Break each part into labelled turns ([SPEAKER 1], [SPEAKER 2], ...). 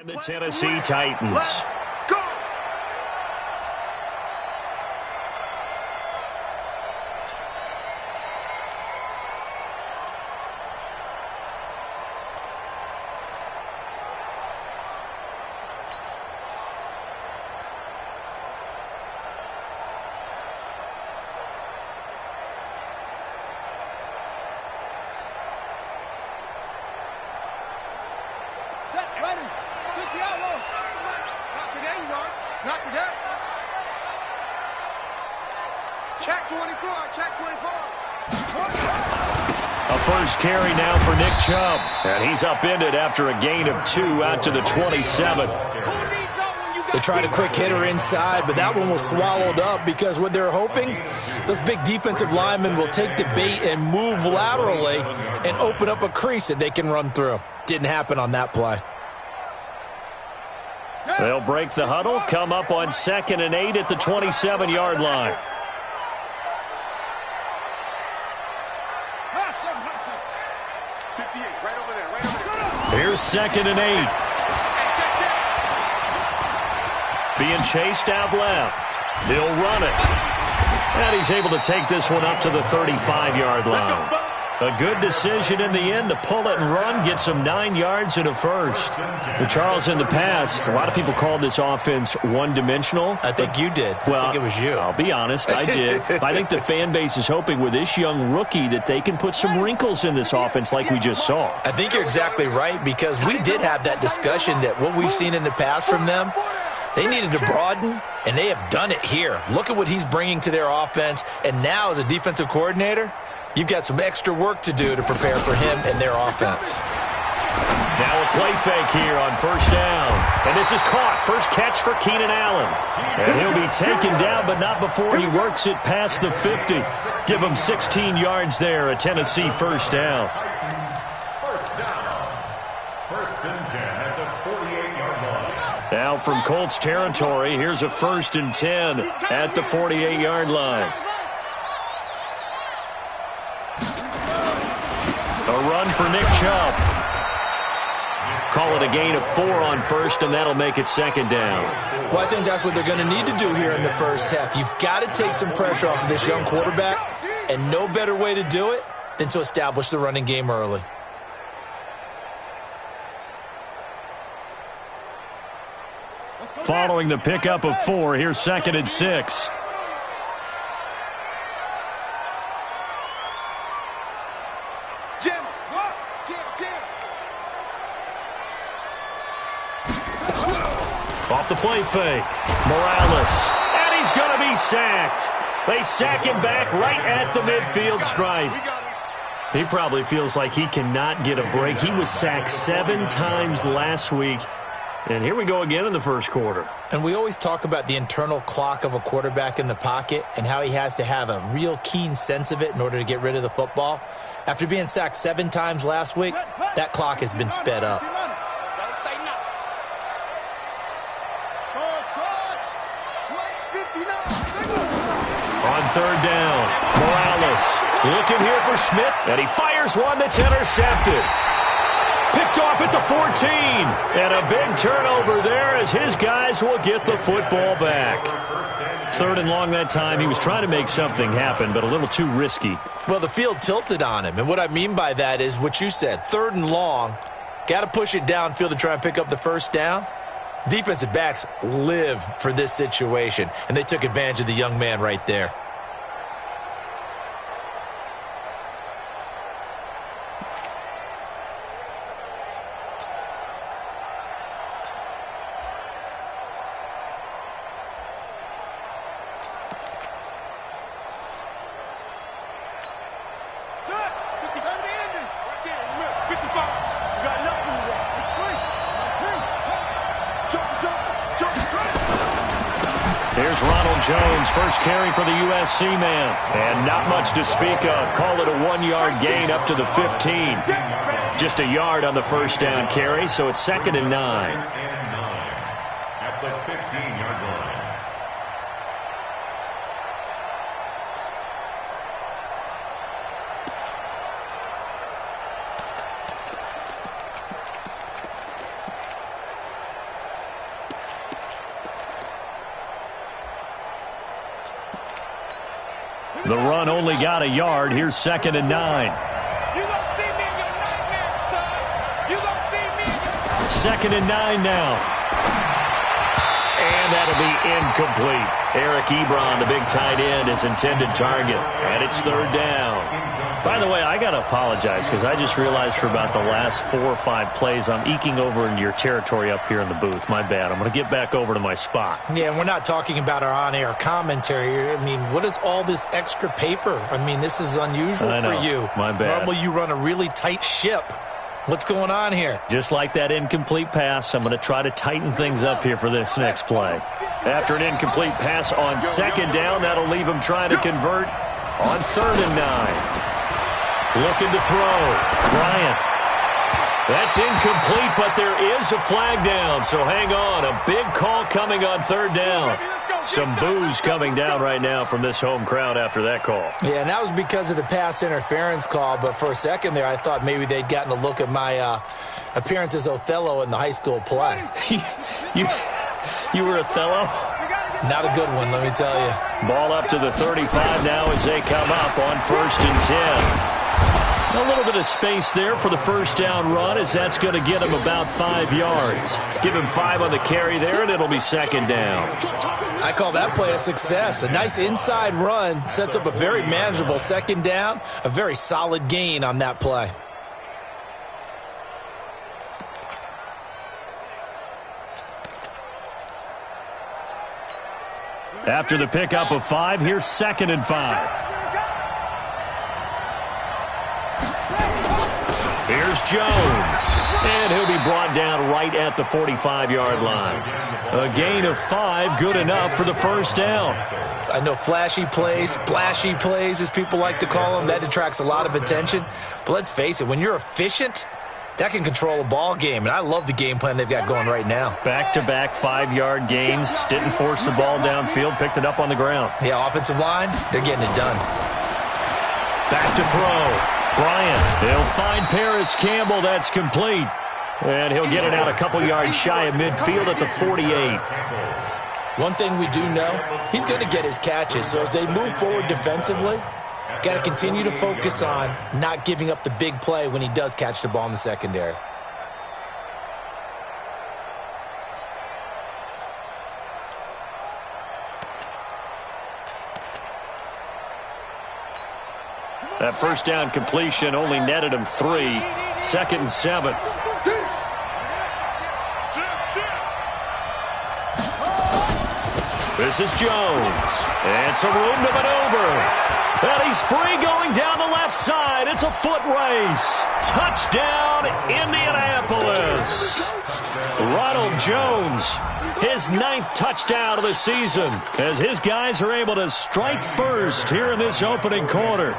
[SPEAKER 1] And the Tennessee Titans.
[SPEAKER 2] Go! Check 24, check 24.
[SPEAKER 1] A first carry now for Nick Chubb. And he's upended after a gain of 2 out to the 27.
[SPEAKER 3] They tried a quick hitter inside, but that one was swallowed up because what they're hoping, those big defensive linemen will take the bait and move laterally and open up a crease that they can run through. Didn't happen on that play.
[SPEAKER 1] They'll break the huddle, come up on 2nd and 8 at the 27-yard line. Here's 2nd and 8. Being chased out left. He'll run it. And he's able to take this one up to the 35-yard line. A good decision in the end to pull it and run, get some 9 yards and a first. And Charles, in the past, a lot of people called this offense one-dimensional.
[SPEAKER 3] I think you did.
[SPEAKER 1] Well,
[SPEAKER 3] I think it was you.
[SPEAKER 1] I'll be honest, I did. I think the fan base is hoping with this young rookie that they can put some wrinkles in this offense like we just saw.
[SPEAKER 3] I think you're exactly right, because we did have that discussion that what we've seen in the past from them, they needed to broaden, and they have done it here. Look at what he's bringing to their offense, and now as a defensive coordinator, you've got some extra work to do to prepare for him and their offense.
[SPEAKER 1] Now a play fake here on first down. And this is caught. First catch for Keenan Allen. And he'll be taken down, but not before he works it past the 50. Give him 16 yards there, a Tennessee first down.
[SPEAKER 4] First and 10 at the 48-yard line.
[SPEAKER 1] Now from Colts territory, here's a 1st and 10 at the 48-yard line. A run for Nick Chubb. Call it a gain of 4 on first, and that'll make it 2nd down.
[SPEAKER 3] Well, I think that's what they're going to need to do here in the first half. You've got to take some pressure off of this young quarterback, and no better way to do it than to establish the running game early.
[SPEAKER 1] Following the pickup of 4, here's 2nd and 6. Off the play fake. Morales. And he's going to be sacked. They sack him back right at the midfield stripe. He probably feels like he cannot get a break. He was sacked 7 times last week. And here we go again in the first quarter.
[SPEAKER 3] And we always talk about the internal clock of a quarterback in the pocket and how he has to have a real keen sense of it in order to get rid of the football. After being sacked 7 times last week, that clock has been sped up.
[SPEAKER 1] On 3rd down, Morales looking here for Schmidt, and he fires one that's intercepted. Picked off at the 14, and a big turnover there as his guys will get the football back. 3rd and long that time. He was trying to make something happen, but a little too risky.
[SPEAKER 3] Well, the field tilted on him, and what I mean by that is what you said. 3rd and long, got to push it downfield to try and pick up the first down. Defensive backs live for this situation, and they took advantage of the young man right there.
[SPEAKER 1] Here's Ronald Jones, first carry for the USC man. And not much to speak of. Call it a 1-yard gain up to the 15. Just a yard on the first down carry, so it's 2nd and 9.
[SPEAKER 4] At the 15-yard line.
[SPEAKER 1] The run only got a yard. Here's 2nd and 9. Second and 9 now. And that'll be incomplete. Eric Ebron, the big tight end, is intended target. And it's 3rd down. By the way, I got to apologize because I just realized for about the last 4 or 5 plays I'm eking over into your territory up here in the booth. My bad. I'm going to get back over to my spot.
[SPEAKER 3] Yeah, and we're not talking about our on-air commentary here. I mean, what is all this extra paper? I mean, this is unusual for you.
[SPEAKER 1] My bad.
[SPEAKER 3] Normally you run a really tight ship. What's going on here?
[SPEAKER 1] Just like that incomplete pass, I'm going to try to tighten things up here for this next play. After an incomplete pass on 2nd down, that'll leave him trying to convert on 3rd and 9. Looking to throw. Bryant. That's incomplete, but there is a flag down, so hang on. A big call coming on 3rd down. Some boos coming down right now from this home crowd after that call.
[SPEAKER 3] Yeah, and that was because of the pass interference call, but for a second there I thought maybe they'd gotten a look at my appearance as Othello in the high school play.
[SPEAKER 1] You were Othello?
[SPEAKER 3] Not a good one, let me tell you.
[SPEAKER 1] Ball up to the 35 now as they come up on 1st and 10. A little bit of space there for the 1st down run as that's going to get him about 5 yards. Give him 5 on the carry there, and it'll be 2nd down.
[SPEAKER 3] I call that play a success. A nice inside run sets up a very manageable 2nd down. A very solid gain on that play.
[SPEAKER 1] After the pickup of 5, here's 2nd and 5. Here's Jones. And he'll be brought down right at the 45-yard line. A gain of 5, good enough for the 1st down.
[SPEAKER 3] I know flashy plays, splashy plays, as people like to call them, that attracts a lot of attention. But let's face it, when you're efficient, that can control a ball game. And I love the game plan they've got going right now.
[SPEAKER 1] Back-to-back 5-yard gains. Didn't force the ball downfield. Picked it up on the ground.
[SPEAKER 3] Yeah, offensive line, they're getting it done.
[SPEAKER 1] Back to throw. Bryant. They'll find Paris Campbell. That's complete. And he'll get it out a couple yards shy of midfield at the 48.
[SPEAKER 3] One thing we do know, he's going to get his catches. So as they move forward defensively, got to continue to focus on not giving up the big play when he does catch the ball in the secondary.
[SPEAKER 1] That 1st down completion only netted him 3. 2nd and 7. This is Jones. And some room to maneuver. And he's free going down the left side. It's a foot race. Touchdown, Indianapolis. Ronald Jones, his 9th touchdown of the season, as his guys are able to strike first here in this opening quarter.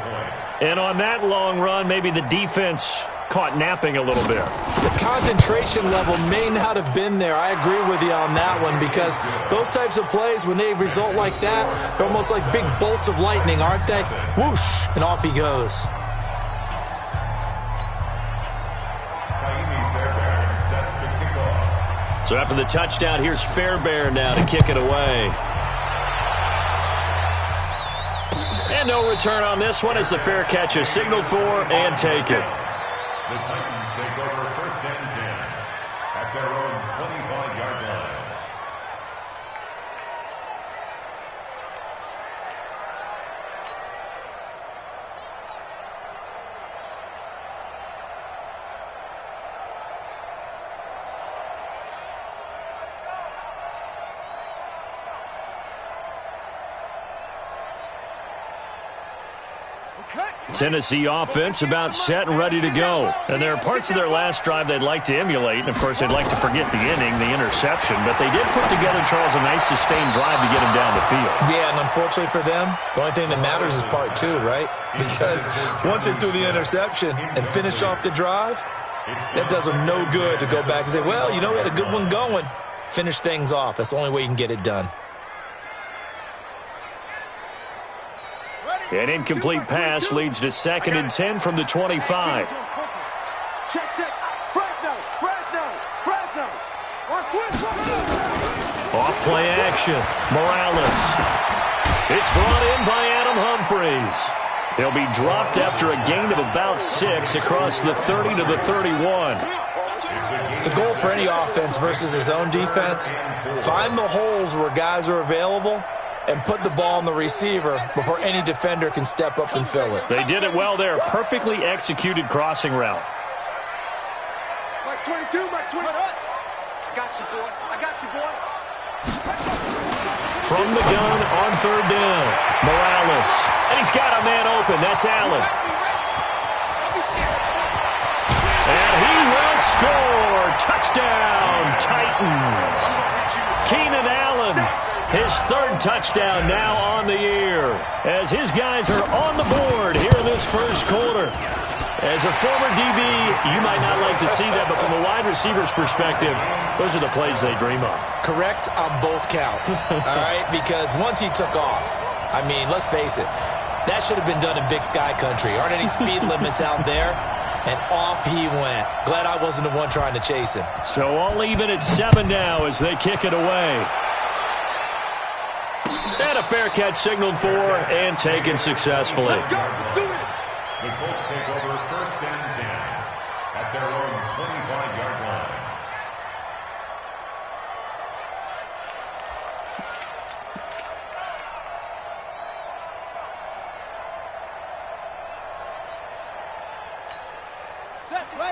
[SPEAKER 1] And on that long run, maybe the defense caught napping a little bit.
[SPEAKER 3] The concentration level may not have been there. I agree with you on that one, because those types of plays, when they result like that, they're almost like big bolts of lightning, aren't they? Whoosh, and off he goes.
[SPEAKER 1] So after the touchdown, here's Fairbairn now to kick it away. And no return on this one as the fair catch is signaled for and taken.
[SPEAKER 4] The Titans take over 1st and 10 at their own 25-yard line.
[SPEAKER 1] Tennessee offense about set and ready to go. And there are parts of their last drive they'd like to emulate. And, of course, they'd like to forget the inning, the interception. But they did put together, Charles, a nice sustained drive to get him down the field.
[SPEAKER 3] Yeah, and unfortunately for them, the only thing that matters is part 2, right? Because once they threw the interception and finished off the drive, that does them no good to go back and say, well, you know, we had a good one going. Finish things off. That's the only way you can get it done.
[SPEAKER 1] An incomplete pass leads to 2nd and 10 from the 25. Off play action. Morales. It's brought in by Adam from Humphreys. He'll be dropped after a gain of about 6 across the 30 to the 31.
[SPEAKER 3] The goal for any offense versus his own defense, find the holes where guys are available and put the ball on the receiver before any defender can step up and fill it.
[SPEAKER 1] They did it well there. Perfectly executed crossing route.
[SPEAKER 2] Mike 22, Mike 20. I got you, boy. I got you, boy.
[SPEAKER 1] From the gun on third down, Morales. And he's got a man open. That's Allen. And he will score. Touchdown, Titans. Keenan Allen, his third touchdown now on the year, as his guys are on the board here in this first quarter. As a former DB, you might not like to see that, but from a wide receiver's perspective, those are the plays they dream of.
[SPEAKER 3] Correct on both counts, all right? Because once he took off, I mean, let's face it, that should have been done in Big Sky Country. Aren't any speed limits out there? And off he went. Glad I wasn't the one trying to chase him.
[SPEAKER 1] So all even at 7 now as they kick it away. And a fair catch signaled for and taken successfully.
[SPEAKER 2] Let's go. Do it.
[SPEAKER 4] The Colts take over first and 10 at their own 25-yard line.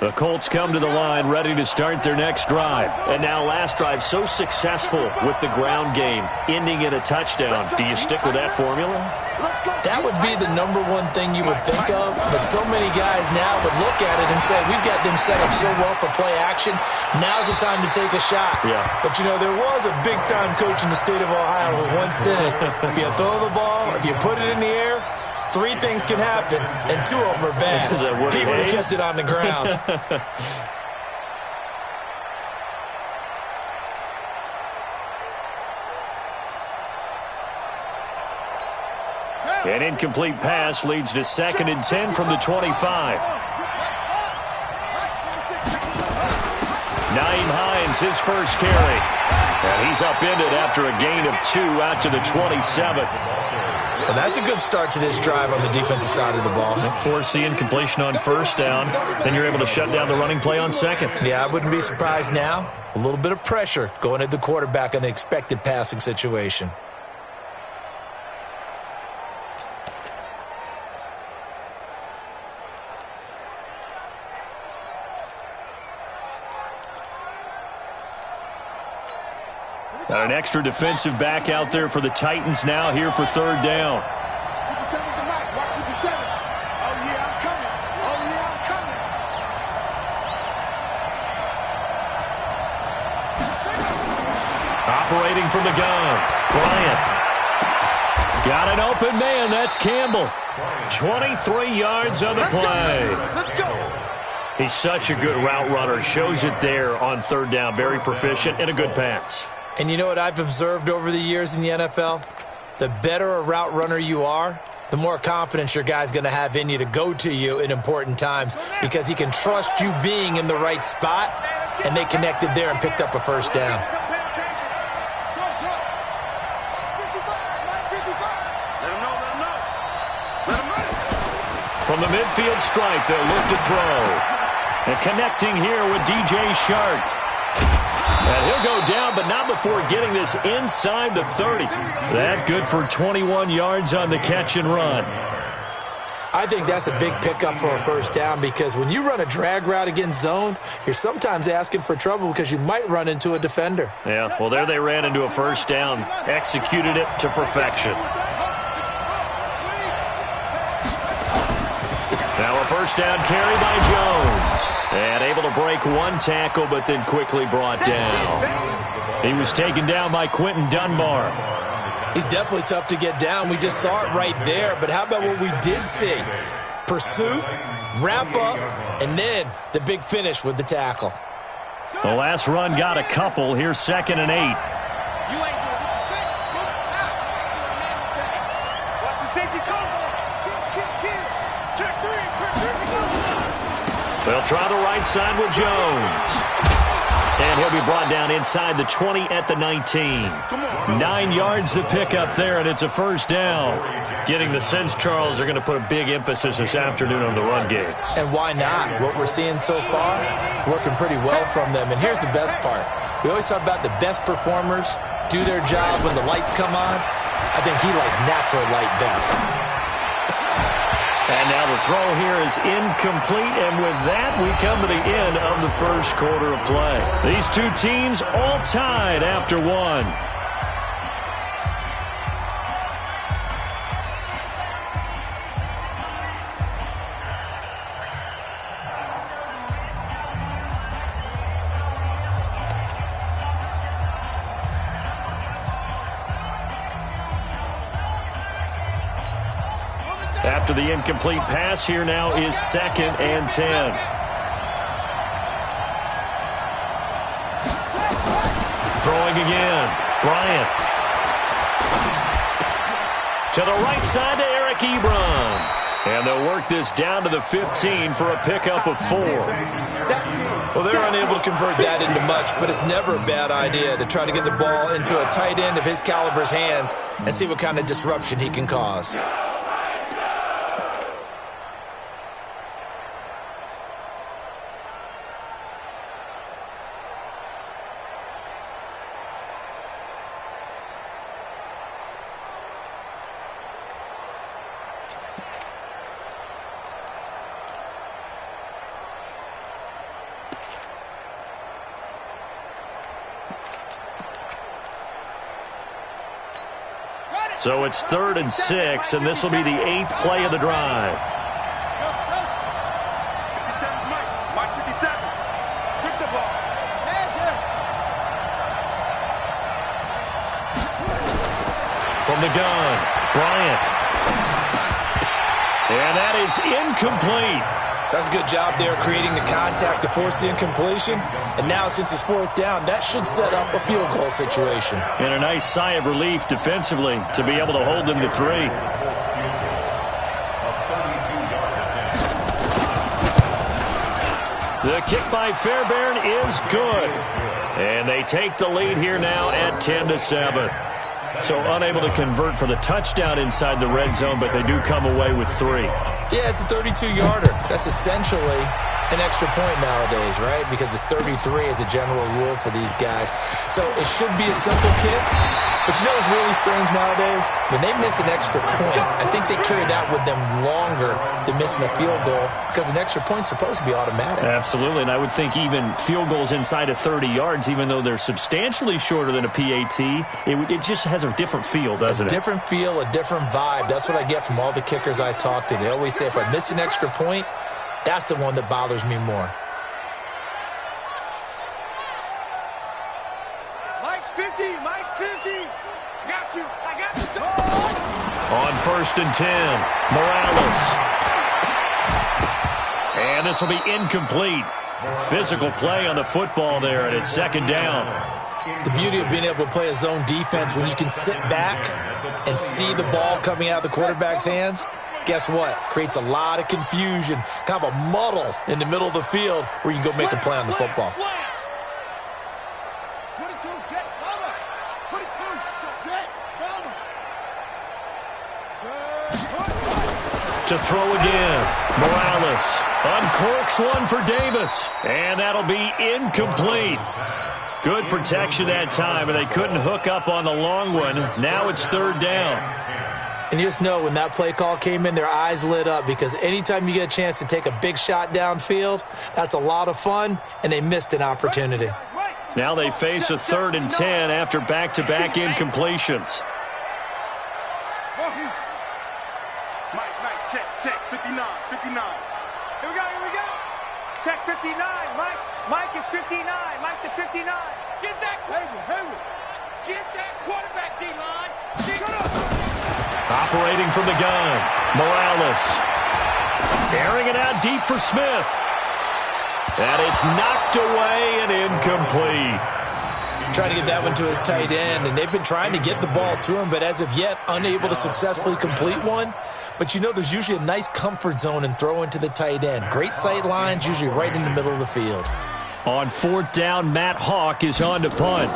[SPEAKER 1] The Colts come to the line ready to start their next drive. And now last drive so successful with the ground game, ending in a touchdown. Do you stick with that formula?
[SPEAKER 3] That would be the number one thing you would think of, but so many guys now would look at it and say, we've got them set up so well for play action, now's the time to take a shot.
[SPEAKER 1] Yeah.
[SPEAKER 3] But, you know, there was a big-time coach in the state of Ohio who once said, if you throw the ball, if you put it in the air, 3 things can happen, and 2 of them are bad. He would have kept it on the ground.
[SPEAKER 1] An incomplete pass leads to 2nd and 10 from the 25. Naeem Hines, his first carry. And he's upended after a gain of 2 out to the 27.
[SPEAKER 3] Well, that's a good start to this drive on the defensive side of the ball.
[SPEAKER 1] Force the incompletion on first down. Then you're able to shut down the running play on second.
[SPEAKER 3] Yeah, I wouldn't be surprised now. A little bit of pressure going at the quarterback in an expected passing situation.
[SPEAKER 1] Got an extra defensive back out there for the Titans now here for third down.
[SPEAKER 2] 57's the mic. Watch 57. Oh, yeah, I'm coming. Oh, yeah, I'm coming.
[SPEAKER 1] Operating from the gun, Bryant. Got an open man. That's Campbell. 23 yards on the play.
[SPEAKER 2] Let's go.
[SPEAKER 1] He's such a good route runner. Shows it there on third down. Very proficient and a good pass.
[SPEAKER 3] And you know what I've observed over the years in the NFL? The better a route runner you are, the more confidence your guy's going to have in you to go to you in important times because he can trust you being in the right spot, and they connected there and picked up a first down.
[SPEAKER 1] From the midfield stripe, they'll look to throw. And connecting here with DJ Shark. And he'll go down, but not before getting this inside the 30. That good for 21 yards on the catch and run.
[SPEAKER 3] I think that's a big pickup for a first down because when you run a drag route against zone, you're sometimes asking for trouble because you might run into a defender.
[SPEAKER 1] Yeah, well, there they ran into a first down. Executed it to perfection. Now a first down carry by Jones. And able to break one tackle, but then quickly brought down. He was taken down by Quentin Dunbar.
[SPEAKER 3] He's definitely tough to get down. We just saw it right there. But how about what we did see? Pursuit, wrap up, and then the big finish with the tackle.
[SPEAKER 1] The last run got a couple. Here's 2nd and 8. They'll try the right side with Jones. And he'll be brought down inside the 20 at the 19. 9 yards to pick up there, and it's a first down. Getting the sense, Charles, they're going to put a big emphasis this afternoon on the run game.
[SPEAKER 3] And why not? What we're seeing so far, working pretty well from them. And here's the best part. We always talk about the best performers do their job when the lights come on. I think he likes natural light best.
[SPEAKER 1] And now the throw here is incomplete, and with that, we come to the end of the first quarter of play. These two teams all tied after one. After the incomplete pass, here now is 2nd and 10. Throwing again. Bryant. To the right side to Eric Ebron. And they'll work this down to the 15 for a pickup of 4.
[SPEAKER 3] Well, they're unable to convert that into much, but it's never a bad idea to try to get the ball into a tight end of his caliber's hands and see what kind of disruption he can cause.
[SPEAKER 1] So it's 3rd and 6, and this will be the 8th play of the drive.
[SPEAKER 2] Mike 57. Strip the ball.
[SPEAKER 1] From the gun, Bryant. And that is incomplete.
[SPEAKER 3] That's a good job there creating the contact to force the incompletion. And now since it's 4th down, that should set up a field goal situation.
[SPEAKER 1] And a nice sigh of relief defensively to be able to hold them to 3. The kick by Fairbairn is good. And they take the lead here now at 10-7. So unable to convert for the touchdown inside the red zone, but they do come away with 3.
[SPEAKER 3] Yeah, it's a 32-yarder. That's essentially an extra point nowadays, right? Because it's 33 as a general rule for these guys. So it should be a simple kick. But you know what's really strange nowadays? When they miss an extra point, I think they carry that with them longer than missing a field goal because an extra point's supposed to be automatic.
[SPEAKER 1] Absolutely, and I would think even field goals inside of 30 yards, even though they're substantially shorter than a PAT, it just has a different feel, doesn't it?
[SPEAKER 3] A different feel, a different vibe. That's what I get from all the kickers I talk to. They always say if I miss an extra point, that's the one that bothers me more.
[SPEAKER 2] Mike's 50. Mike's 50. I got you, son.
[SPEAKER 1] On 1st and 10, Morales. And this will be incomplete. Physical play on the football there, and it's 2nd down.
[SPEAKER 3] The beauty of being able to play a zone defense when you can sit back and see the ball coming out of the quarterback's hands, guess what? Creates a lot of confusion, kind of a muddle in the middle of the field where you can go make a play on the football.
[SPEAKER 2] 22, jet, cover. 22, jet, cover.
[SPEAKER 1] To throw again, Morales uncorks one for Davis, and that'll be incomplete. Good protection that time, and they couldn't hook up on the long one. Now it's 3rd down.
[SPEAKER 3] And you just know when that play call came in, their eyes lit up because anytime you get a chance to take a big shot downfield, that's a lot of fun, and they missed an opportunity.
[SPEAKER 1] Now they face a 3rd and 10 after back-to-back incompletions.
[SPEAKER 2] Mike, check, 59. Here we go. Check 59, Mike. Mike is 59. Mike to 59. Get that Hayward. Get that quarterback, D-line. Shut up.
[SPEAKER 1] Operating from the gun, Morales. Airing it out deep for Smith. And it's knocked away and incomplete.
[SPEAKER 3] Trying to get that one to his tight end, and they've been trying to get the ball to him, but as of yet, unable to successfully complete one. But you know there's usually a nice comfort zone in throwing to the tight end. Great sight lines, usually right in the middle of the field.
[SPEAKER 1] On 4th down, Matt Hawk is on to punt.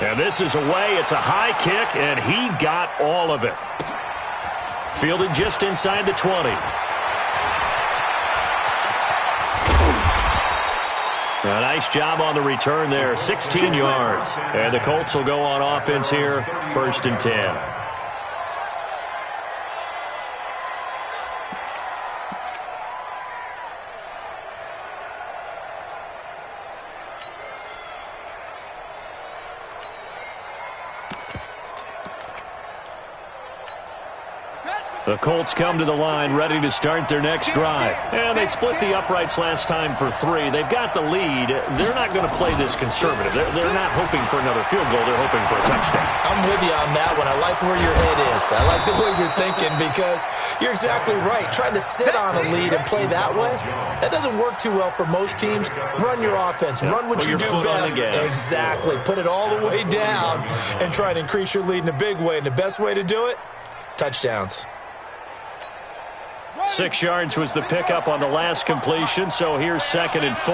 [SPEAKER 1] And this is away. It's a high kick, and he got all of it. Fielded just inside the 20. A nice job on the return there, 16 yards. And the Colts will go on offense here, 1st and 10. The Colts come to the line ready to start their next drive. And they split the uprights last time for 3. They've got the lead. They're not going to play this conservative. They're not hoping for another field goal. They're hoping for a touchdown.
[SPEAKER 3] I'm with you on that one. I like where your head is. I like the way you're thinking because you're exactly right. Trying to sit on a lead and play that way, that doesn't work too well for most teams. Run your offense. Run what you do best. Exactly. Put it all the way down and try to increase your lead in a big way. And the best way to do it, touchdowns.
[SPEAKER 1] 6 yards was the pickup on the last completion, so here's 2nd and 4.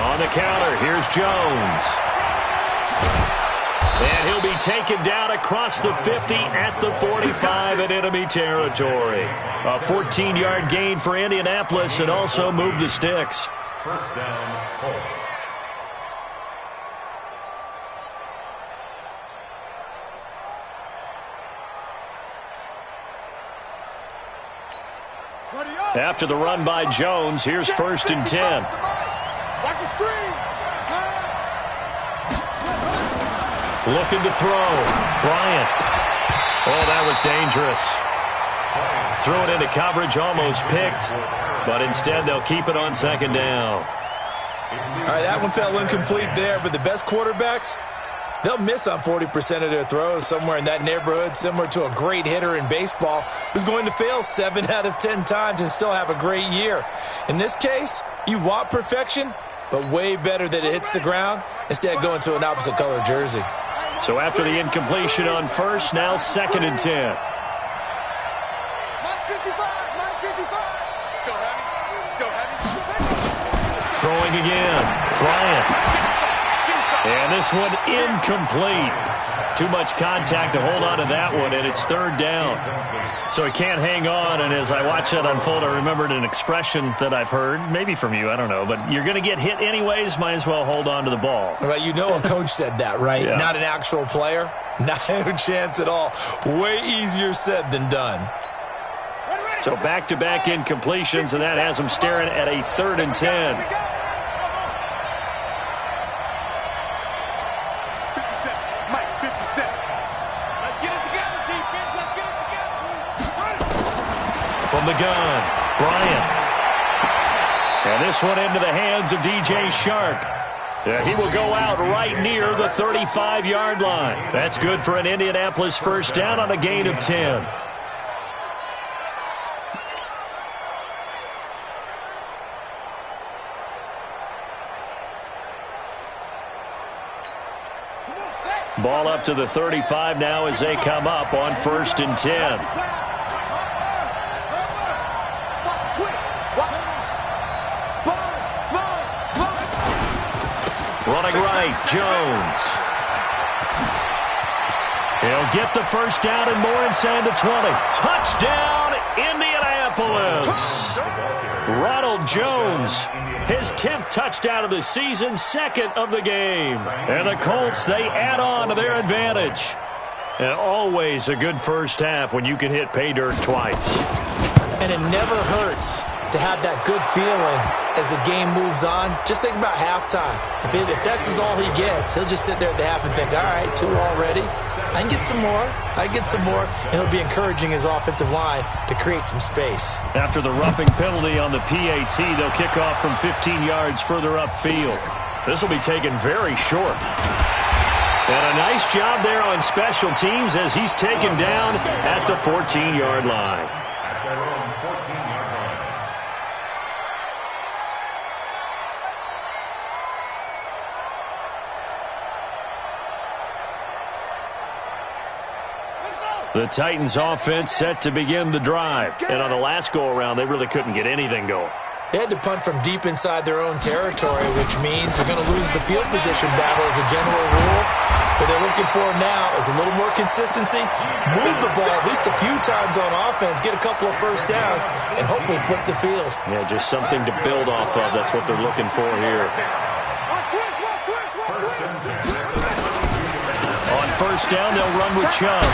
[SPEAKER 1] On the counter, here's Jones. And he'll be taken down across the 50 at the 45 in enemy territory. A 14-yard gain for Indianapolis and also moved the sticks.
[SPEAKER 4] 1st down, Colts.
[SPEAKER 1] After the run by Jones, here's 1st and 10.
[SPEAKER 2] Watch the screen.
[SPEAKER 1] Looking to throw. Bryant. Oh, that was dangerous. Threw it into coverage, almost picked. But instead, they'll keep it on 2nd down.
[SPEAKER 3] All right, that one fell incomplete there, but the best quarterbacks, they'll miss on 40% of their throws, somewhere in that neighborhood, similar to a great hitter in baseball who's going to fail 7 out of 10 times and still have a great year. In this case, you want perfection, but way better that it hits the ground instead of going to an opposite color jersey.
[SPEAKER 1] So after the incompletion on 1st, now 2nd and 10. Throwing again. Bryant. And this one incomplete. Too much contact to hold on to that one, and it's 3rd down. So he can't hang on, and as I watch that unfold, I remembered an expression that I've heard, maybe from you, I don't know, but you're going to get hit anyways, might as well hold on to the ball.
[SPEAKER 3] Well, you know a coach said that, right?
[SPEAKER 1] Yeah.
[SPEAKER 3] Not an actual player. Not a chance at all. Way easier said than done.
[SPEAKER 1] So back-to-back incompletions, and that has them staring at a 3rd and 10. From the gun, Bryant. And this one into the hands of DJ Shark. He will go out right near the 35-yard line. That's good for an Indianapolis 1st down on a gain of 10. Ball up to the 35 now as they come up on 1st and 10. Running right, Jones. He'll get the 1st down and more inside the 20. Touchdown, Indianapolis. Ronald Jones, his 10th touchdown of the season, 2nd of the game. And the Colts, they add on to their advantage. And always a good first half when you can hit pay dirt twice.
[SPEAKER 3] And it never hurts to have that good feeling as the game moves on. Just think about halftime. If that's all he gets, he'll just sit there at the half and think, all right, 2 already. I can get some more. I get some more. And he'll be encouraging his offensive line to create some space.
[SPEAKER 1] After the roughing penalty on the PAT, they'll kick off from 15 yards further upfield. This will be taken very short. And a nice job there on special teams as he's taken down at the 14-yard line.
[SPEAKER 4] At their own 14-yard line.
[SPEAKER 2] Let's go!
[SPEAKER 1] The Titans offense set to begin the drive. And on the last go-around, they really couldn't get anything going.
[SPEAKER 3] They had to punt from deep inside their own territory, which means they're going to lose the field position battle as a general rule. What they're looking for now is a little more consistency, move the ball at least a few times on offense, get a couple of first downs, and hopefully flip the field.
[SPEAKER 1] Yeah, just something to build off of. That's what they're looking for here. On first down, they'll run with Chubb.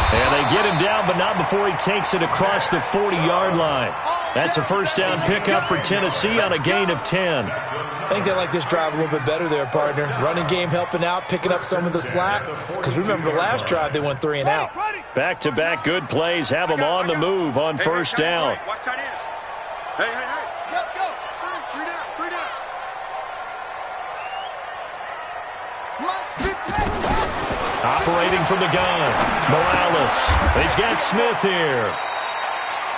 [SPEAKER 1] And they get him down, but not before he takes it across the 40-yard line. That's a first down pickup for Tennessee on a gain of 10.
[SPEAKER 3] I think they like this drive a little bit better there, partner. Running game helping out, picking up some of the slack. Because remember the last drive, they went 3 and out.
[SPEAKER 1] Back-to-back good plays have them on the move on first down.
[SPEAKER 2] Watch tight end. Hey. Let's go. Three down.
[SPEAKER 1] Operating from the gun, Morales. He's got Smith here.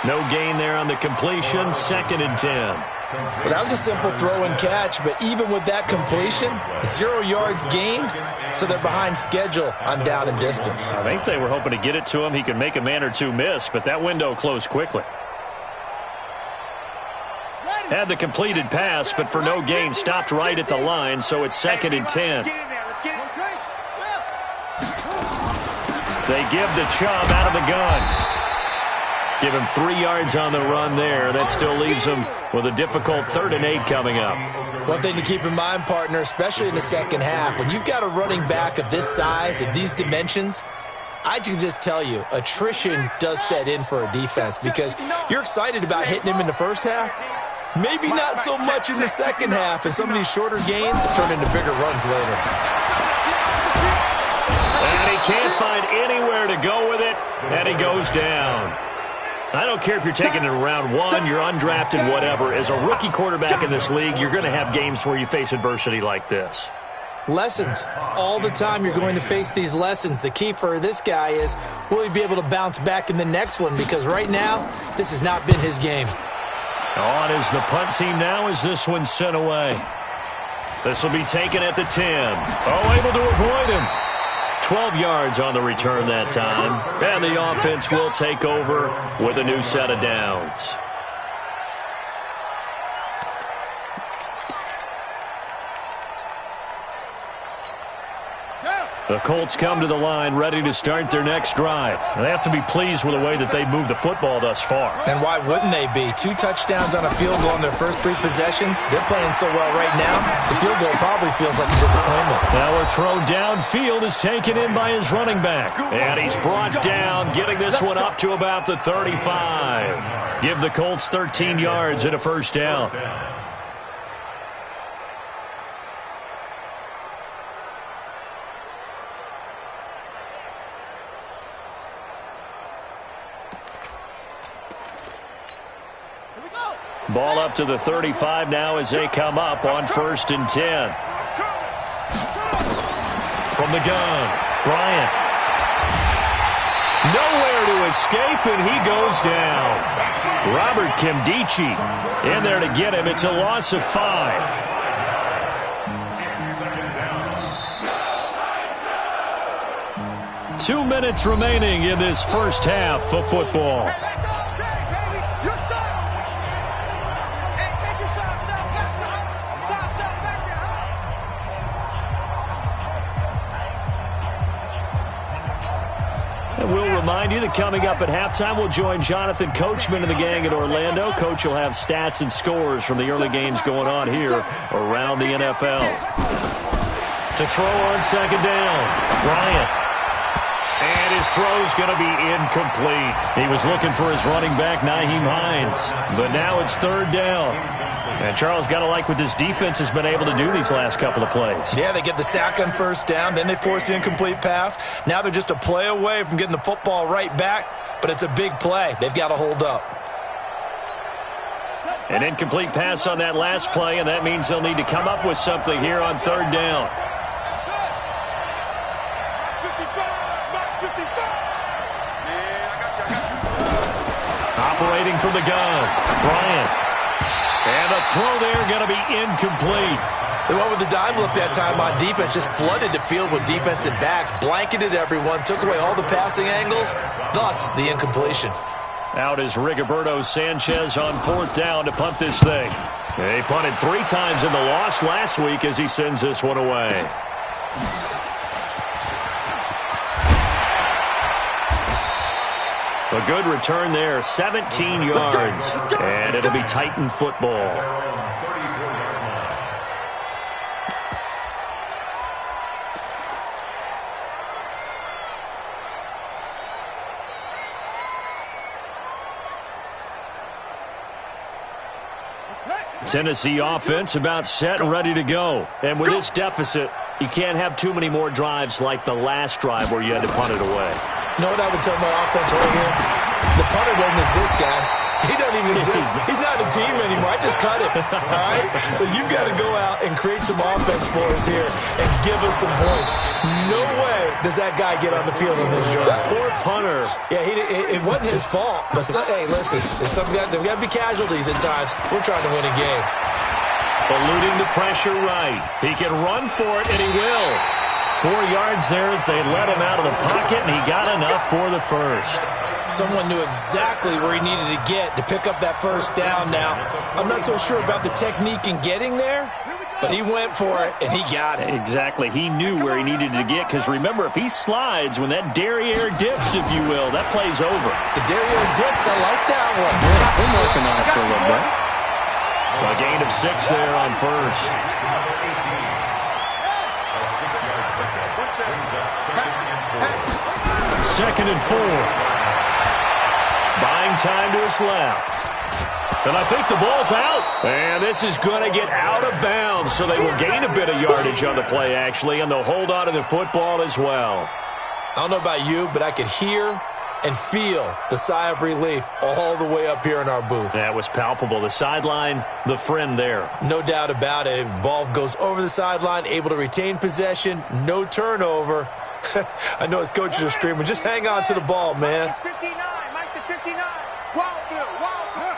[SPEAKER 1] No gain there on the completion, 2nd and 10.
[SPEAKER 3] Well, that was a simple throw and catch, but even with that completion, 0 yards gained, so they're behind schedule on down and distance.
[SPEAKER 1] I think they were hoping to get it to him. He could make a man or two miss, but that window closed quickly. Had the completed pass, but for no gain, stopped right at the line, so it's 2nd and 10. They give the Chubb out of the gun. Give him 3 yards on the run there. That still leaves him with a difficult 3rd and 8 coming up.
[SPEAKER 3] One thing to keep in mind, partner, especially in the second half, when you've got a running back of this size, of these dimensions, I can just tell you, attrition does set in for a defense because you're excited about hitting him in the first half. Maybe not so much in the second half, and some of these shorter gains turn into bigger runs later.
[SPEAKER 1] And he can't find anywhere to go with it, and he goes down. I don't care if you're taking it in round 1, you're undrafted, whatever. As a rookie quarterback in this league, you're going to have games where you face adversity like this.
[SPEAKER 3] Lessons. All the time you're going to face these lessons. The key for this guy is, will he be able to bounce back in the next one? Because right now, this has not been his game.
[SPEAKER 1] On is the punt team now as this one's sent away. This will be taken at the 10. Oh, able to avoid him. 12 yards on the return that time. And the offense will take over with a new set of downs. The Colts come to the line ready to start their next drive. They have to be pleased with the way that they've moved the football thus far.
[SPEAKER 3] And why wouldn't they be? 2 touchdowns on a field goal in their first 3 possessions. They're playing so well right now, the field goal probably feels like a disappointment.
[SPEAKER 1] Now a throw downfield is taken in by his running back. And he's brought down, getting this one up to about the 35. Give the Colts 13 yards and a first down. Ball up to the 35 now as they come up on 1st and 10. From the gun, Bryant. Nowhere to escape, and he goes down. Robert Kimdichie in there to get him. It's a loss of 5. Two minutes remaining in this first half of football. We'll remind you that coming up at halftime, we'll join Jonathan Coachman and the gang in Orlando. Coach will have stats and scores from the early games going on here around the NFL. To throw on 2nd down, Bryant. And his throw's going to be incomplete. He was looking for his running back, Nyheim Hines. But now it's 3rd down. And Charles, got to like what this defense has been able to do these last couple of plays.
[SPEAKER 3] Yeah, they get the sack on 1st down, then they force the incomplete pass. Now they're just a play away from getting the football right back, but it's a big play. They've got to hold up.
[SPEAKER 1] An incomplete pass on that last play, and that means they'll need to come up with something here on 3rd down. Operating from the gun, Bryant. And the throw there going to be incomplete.
[SPEAKER 3] They went with the dime look that time on defense, just flooded the field with defensive backs, blanketed everyone, took away all the passing angles, thus the incompletion.
[SPEAKER 1] Out is Rigoberto Sanchez on 4th down to punt this thing. He punted 3 times in the loss last week as he sends this one away. A good return there, 17 yards, and it'll be Titan football. Tennessee offense about set and ready to go. And with this deficit, you can't have too many more drives like the last drive where you had to punt it away.
[SPEAKER 3] You know what I would tell my offense right here? The punter doesn't exist, guys. He doesn't even exist. He's not a team anymore. I just cut him. All right? So you've got to go out and create some offense for us here and give us some points. No way does that guy get on the field on this drive.
[SPEAKER 1] Poor punter.
[SPEAKER 3] Yeah, it wasn't his fault. But, hey, listen, there's got to be casualties at times. We're trying to win a game.
[SPEAKER 1] Eluding the pressure right. He can run for it, and he will. 4 yards there as they let him out of the pocket, and he got enough for the first.
[SPEAKER 3] Someone knew exactly where he needed to get to pick up that first down now. I'm not so sure about the technique in getting there, but he went for it, and he got it.
[SPEAKER 1] Exactly. He knew where he needed to get, because remember, if he slides, when that derriere dips, if you will, that play's over.
[SPEAKER 3] The derriere dips, I like that one.
[SPEAKER 1] Yeah, been working on it for a little bit. A gain of 6 there on first. Second and 4. Buying time to his left. And I think the ball's out. And this is going to get out of bounds, so they will gain a bit of yardage on the play, actually, and they'll hold on to the football as well.
[SPEAKER 3] I don't know about you, but I could hear and feel the sigh of relief all the way up here in our booth.
[SPEAKER 1] That was palpable. The sideline, the friend there.
[SPEAKER 3] No doubt about it. If the ball goes over the sideline, able to retain possession, no turnover. I know his coaches are screaming, just hang on to the ball, man.
[SPEAKER 2] Mike 59, Mike the 59. Wild Bill, Wild Bill.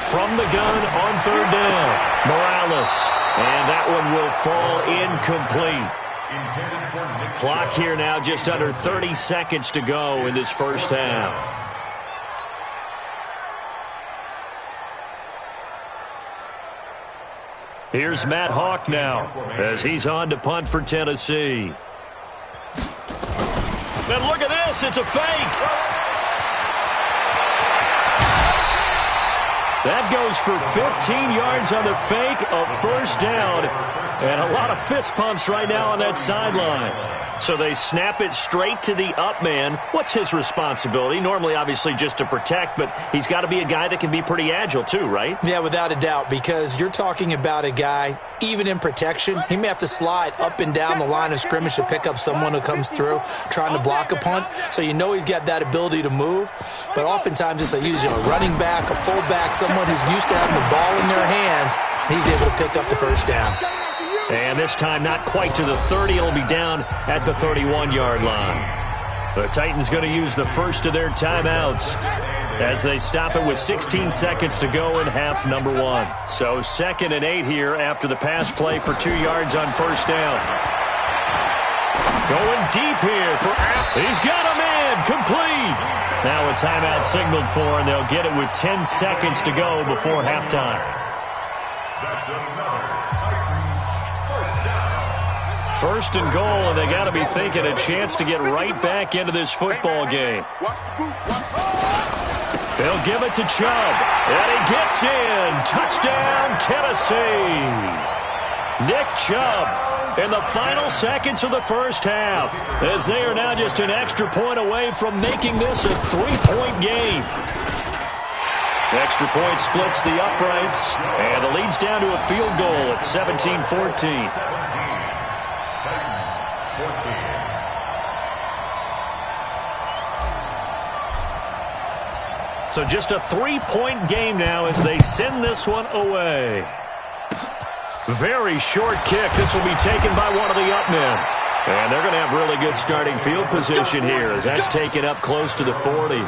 [SPEAKER 1] From the gun on 3rd down, Morales. And that one will fall incomplete. Clock here now just under 30 seconds to go in this first half. Here's Matt Hawk now as he's on to punt for Tennessee. And look at this, it's a fake. That goes for 15 yards on the fake, a first down, and a lot of fist pumps right now on that sideline. So they snap it straight to the up man. What's his responsibility? Normally, obviously, just to protect, but he's got to be a guy that can be pretty agile too, right?
[SPEAKER 3] Yeah, without a doubt, because you're talking about a guy, even in protection, he may have to slide up and down the line of scrimmage to pick up someone who comes through trying to block a punt. So you know he's got that ability to move. But oftentimes it's a running back, a fullback, someone who's used to having the ball in their hands. He's able to pick up the first down.
[SPEAKER 1] And this time not quite to the 30. It'll be down at the 31-yard line. The Titans going to use the first of their timeouts as they stop it with 16 seconds to go in half number 1. So 2nd and 8 here after the pass play for 2 yards on first down. Going deep here for App. He's got a man complete. Now a timeout signaled for, and they'll get it with 10 seconds to go before halftime. First and goal, and they got to be thinking a chance to get right back into this football game. They'll give it to Chubb, and he gets in. Touchdown, Tennessee. Nick Chubb in the final seconds of the first half, as they are now just an extra point away from making this a 3-point game. Extra point splits the uprights, and the lead's down to a field goal at 17-14. So just a 3-point game now as they send this one away. Very short kick. This will be taken by one of the up men. And they're going to have really good starting field position here as that's taken up close to the 40.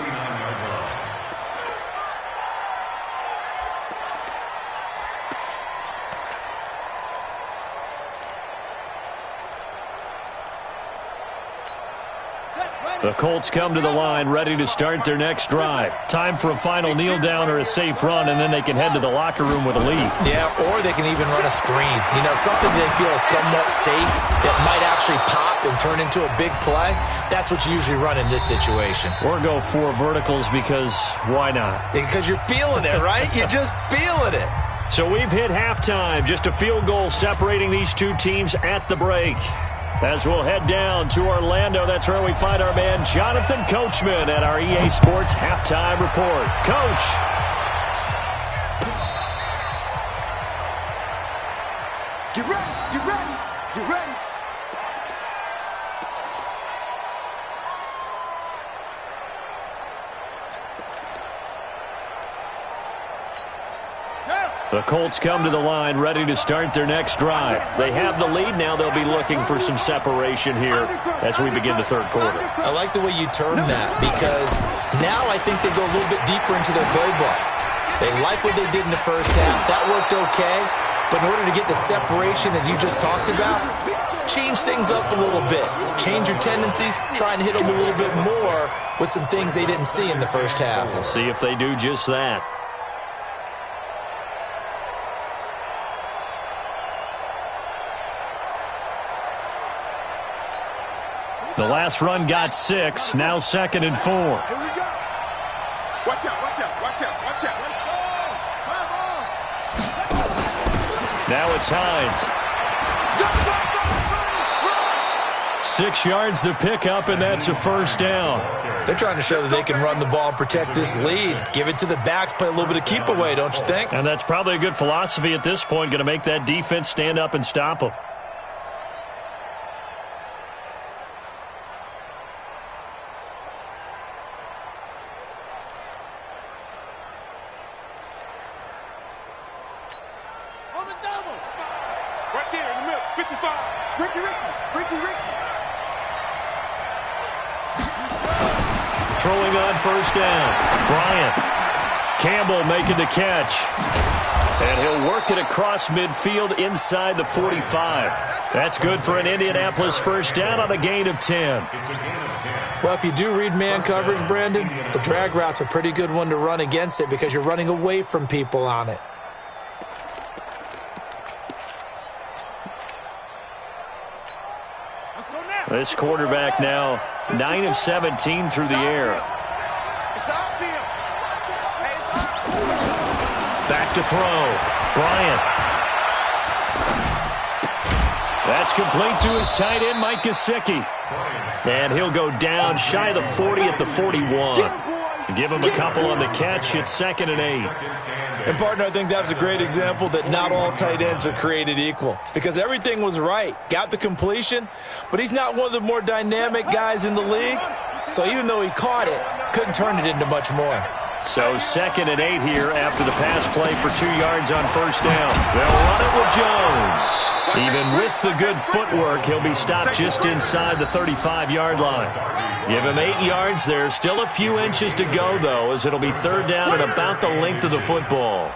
[SPEAKER 1] The Colts come to the line ready to start their next drive. Time for a final kneel down or a safe run, and then they can head to the locker room with a lead.
[SPEAKER 3] Yeah, or they can even run a screen. You know, something they feel is somewhat safe that might actually pop and turn into a big play. That's what you usually run in this situation.
[SPEAKER 1] Or go 4 verticals because why not?
[SPEAKER 3] Because you're feeling it, right? You're just feeling it.
[SPEAKER 1] So we've hit halftime. Just a field goal separating these two teams at the break. As we'll head down to Orlando, that's where we find our man Jonathan Coachman at our EA Sports Halftime Report. Coach.
[SPEAKER 2] Get ready, get ready, get ready.
[SPEAKER 1] The Colts come to the line ready to start their next drive. They have the lead. Now they'll be looking for some separation here as we begin the third quarter.
[SPEAKER 3] I like the way you term that because now I think they go a little bit deeper into their playbook. They like what they did in the first half. That worked okay. But in order to get the separation that you just talked about, change things up a little bit. Change your tendencies. Try and hit them a little bit more with some things they didn't see in the first half.
[SPEAKER 1] We'll see if they do just that. The last run got 6, now 2nd and 4.
[SPEAKER 2] Here we go. Watch out, watch out, watch out, watch out.
[SPEAKER 1] Now it's Hines. 6 yards the pickup, and that's a first down.
[SPEAKER 3] They're trying to show that they can run the ball and protect this lead. Give it to the backs, play a little bit of keep away, don't you think?
[SPEAKER 1] And that's probably a good philosophy at this point, going to make that defense stand up and stop them. Throwing on first down. Bryant. Campbell making the catch. And he'll work it across midfield inside the 45. That's good for an Indianapolis first down on a gain of 10.
[SPEAKER 3] Well, if you do read man coverage, Brandon, the drag route's a pretty good one to run against it because you're running away from people on it.
[SPEAKER 1] This quarterback now 9 of 17 through the air. Back to throw. Bryant. That's complete to his tight end, Mike Gesicki. And he'll go down shy of the 40 at the 41. Give him a couple on the catch. It's 2nd and 8.
[SPEAKER 3] And, partner, I think that's a great example that not all tight ends are created equal because everything was right. Got the completion, but he's not one of the more dynamic guys in the league. So even though he caught it, couldn't turn it into much more.
[SPEAKER 1] So 2nd and 8 here after the pass play for 2 yards on first down. They'll run it with Jones. Even with the good footwork, he'll be stopped just inside the 35-yard line. Give him 8 yards. There's still a few inches to go, though, as it'll be 3rd down and about the length of the football.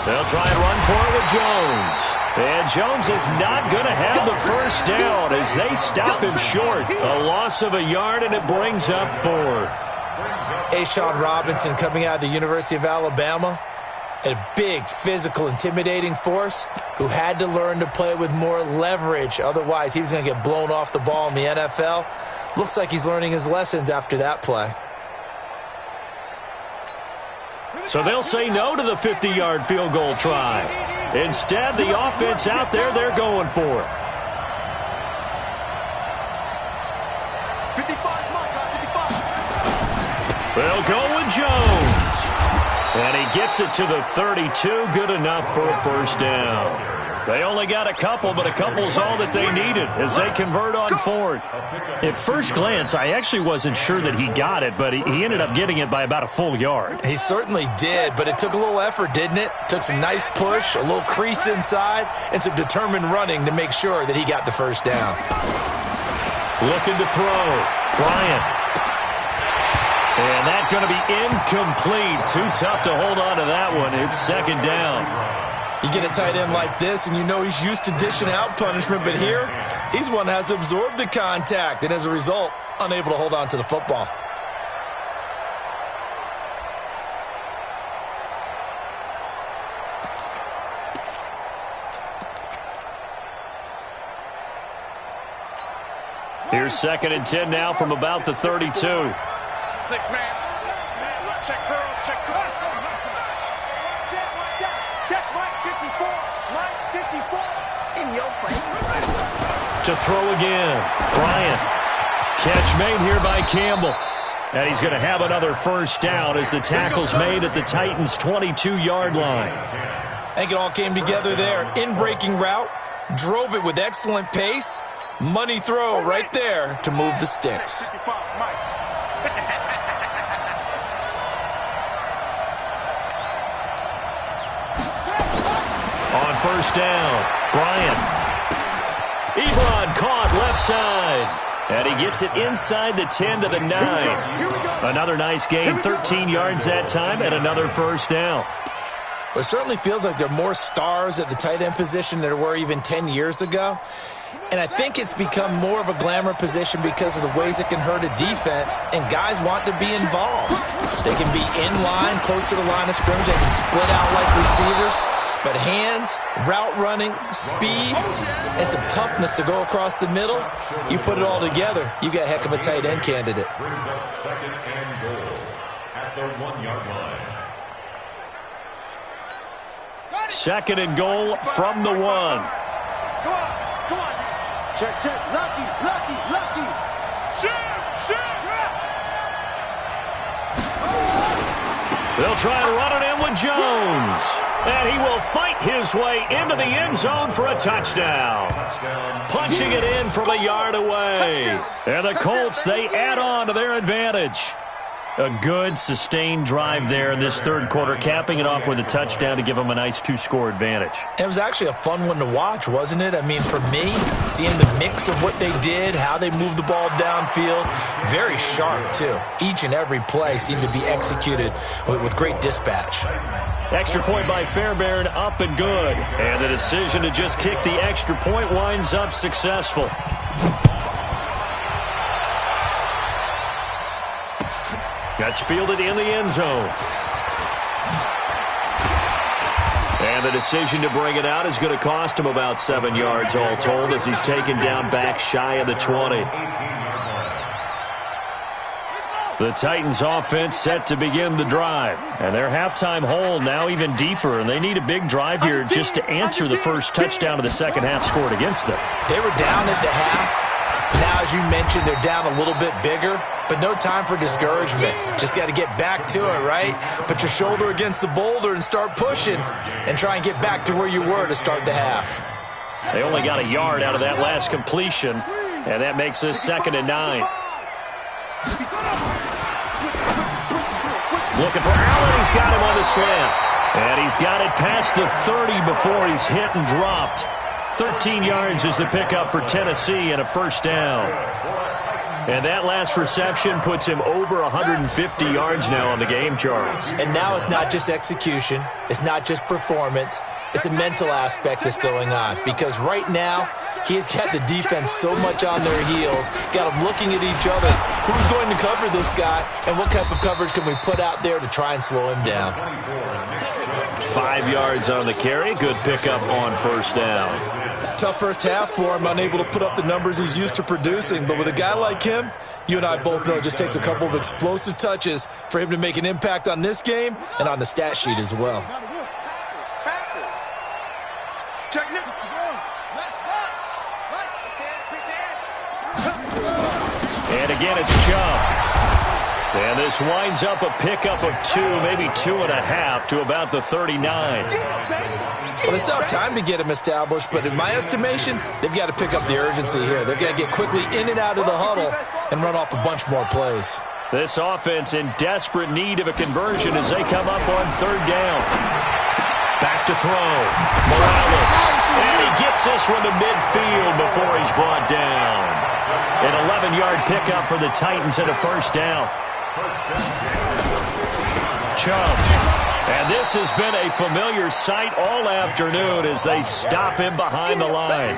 [SPEAKER 1] They'll try and run for it with Jones. And Jones is not going to have the first down as they stop him short. A loss of a yard, and it brings up 4th.
[SPEAKER 3] Ashawn Robinson coming out of the University of Alabama. A big, physical, intimidating force who had to learn to play with more leverage. Otherwise, he was going to get blown off the ball in the NFL. Looks like he's learning his lessons after that play.
[SPEAKER 1] So they'll say no to the 50-yard field goal try. Instead, the offense out there, they're going for it. They'll go with Jones. And he gets it to the 32. Good enough for a first down. They only got a couple, but a couple's all that they needed as they convert on fourth.
[SPEAKER 5] At first glance, I actually wasn't sure that he got it, but he ended up getting it by about a full yard.
[SPEAKER 3] He certainly did, but it took a little effort, didn't it? Took some nice push, a little crease inside, and some determined running to make sure that he got the first down.
[SPEAKER 1] Looking to throw. Bryant. And that's going to be incomplete. Too tough to hold on to that one. It's second down.
[SPEAKER 3] You get a tight end like this, and you know he's used to dishing out punishment, but here, he's one that has to absorb the contact, and as a result, unable to hold on to the football.
[SPEAKER 1] Here's second and 10 now from about the 32.
[SPEAKER 2] 6 man. Check girls, check girls. Check Mike 54. Mike 54. In your face.
[SPEAKER 1] To throw again. Bryant. Catch made here by Campbell. And he's going to have another first down as the tackle's made at the Titans' 22-yard line.
[SPEAKER 3] I think it all came together there. In-breaking route. Drove it with excellent pace. Money throw right there to move the sticks.
[SPEAKER 2] 55, Mike.
[SPEAKER 1] On first down, Bryant. Ebron caught left side. And he gets it inside the 10 to the 9. Another nice gain, 13 yards that time, and another first down.
[SPEAKER 3] Well, it certainly feels like there are more stars at the tight end position than there were even 10 years ago. And I think it's become more of a glamour position because of the ways it can hurt a defense, and guys want to be involved. They can be in line, close to the line of scrimmage. They can split out like receivers. But hands, route running, speed, and some toughness to go across the middle, you put it all together, you got a heck of a tight end candidate.
[SPEAKER 4] Brings up second and goal at the 1-yard line.
[SPEAKER 1] Second and goal from the 1.
[SPEAKER 2] Come on. Come on. Check, check. Lucky. Shoot.
[SPEAKER 1] They'll try to run it in with Jones. And he will fight his way into the end zone for a touchdown. Punching it in from a yard away. And the Colts, they add on to their advantage. A good, sustained drive there in this third quarter, capping it off with a touchdown to give them a nice 2-score advantage.
[SPEAKER 3] It was actually a fun one to watch, wasn't it? I mean, for me, seeing the mix of what they did, how they moved the ball downfield, very sharp, too. Each and every play seemed to be executed with great dispatch.
[SPEAKER 1] Extra point by Fairbairn, up and good. And the decision to just kick the extra point winds up successful. That's fielded in the end zone. And the decision to bring it out is going to cost him about 7 yards all told as he's taken down back shy of the 20. The Titans offense set to begin the drive. And their halftime hole now even deeper. And they need a big drive here just to answer the first touchdown of the second half scored against them.
[SPEAKER 3] They were down at the half. Now, as you mentioned, they're down a little bit bigger, but no time for discouragement. Just got to get back to it, right? Put your shoulder against the boulder and start pushing and try and get back to where you were to start the half.
[SPEAKER 1] They only got a yard out of that last completion, and that makes this second and 9. Looking for Allen. He's got him on the slant. And he's got it past the 30 before he's hit and dropped. 13 yards is the pickup for Tennessee and a first down. And that last reception puts him over 150 yards now on the game charts.
[SPEAKER 3] And now it's not just execution. It's not just performance. It's a mental aspect that's going on. Because right now, he has got the defense so much on their heels, got them looking at each other. Who's going to cover this guy, and what type of coverage can we put out there to try and slow him down?
[SPEAKER 1] 5 yards on the carry. Good pickup on first down.
[SPEAKER 3] Tough first half for him, unable to put up the numbers he's used to producing. But with a guy like him, you and I both know it just takes a couple of explosive touches for him to make an impact on this game and on the stat sheet as well.
[SPEAKER 1] And again, it's Chubb. And this winds up a pickup of 2, maybe 2.5 to about the 39.
[SPEAKER 3] Well, they still have time to get him established, but in my estimation, they've got to pick up the urgency here. They've got to get quickly in and out of the huddle and run off a bunch more plays.
[SPEAKER 1] This offense in desperate need of a conversion as they come up on 3rd down. Back to throw. Morales. And he gets this one to midfield before he's brought down. An 11-yard pickup for the Titans and a 1st down. Chubb. And this has been a familiar sight all afternoon as they stop him behind the line.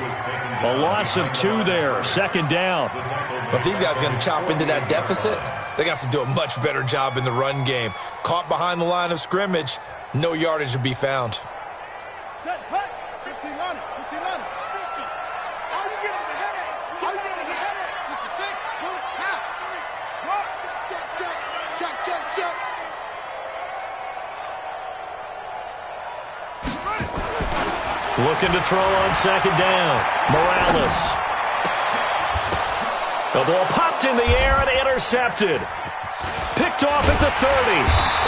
[SPEAKER 1] A loss of 2 there, 2nd down.
[SPEAKER 3] But if these guys are going to chop into that deficit, they're going to have to do a much better job in the run game. Caught behind the line of scrimmage, no yardage to be found.
[SPEAKER 2] Set, hut. 15 on it. 15 on it. 50. All you get is a headache. All you get is a headache. 66. Put it. Half. What? Check, check, check, check, check.
[SPEAKER 1] Looking to throw on 2nd down. Morales. The ball popped in the air and intercepted. Picked off at the 30.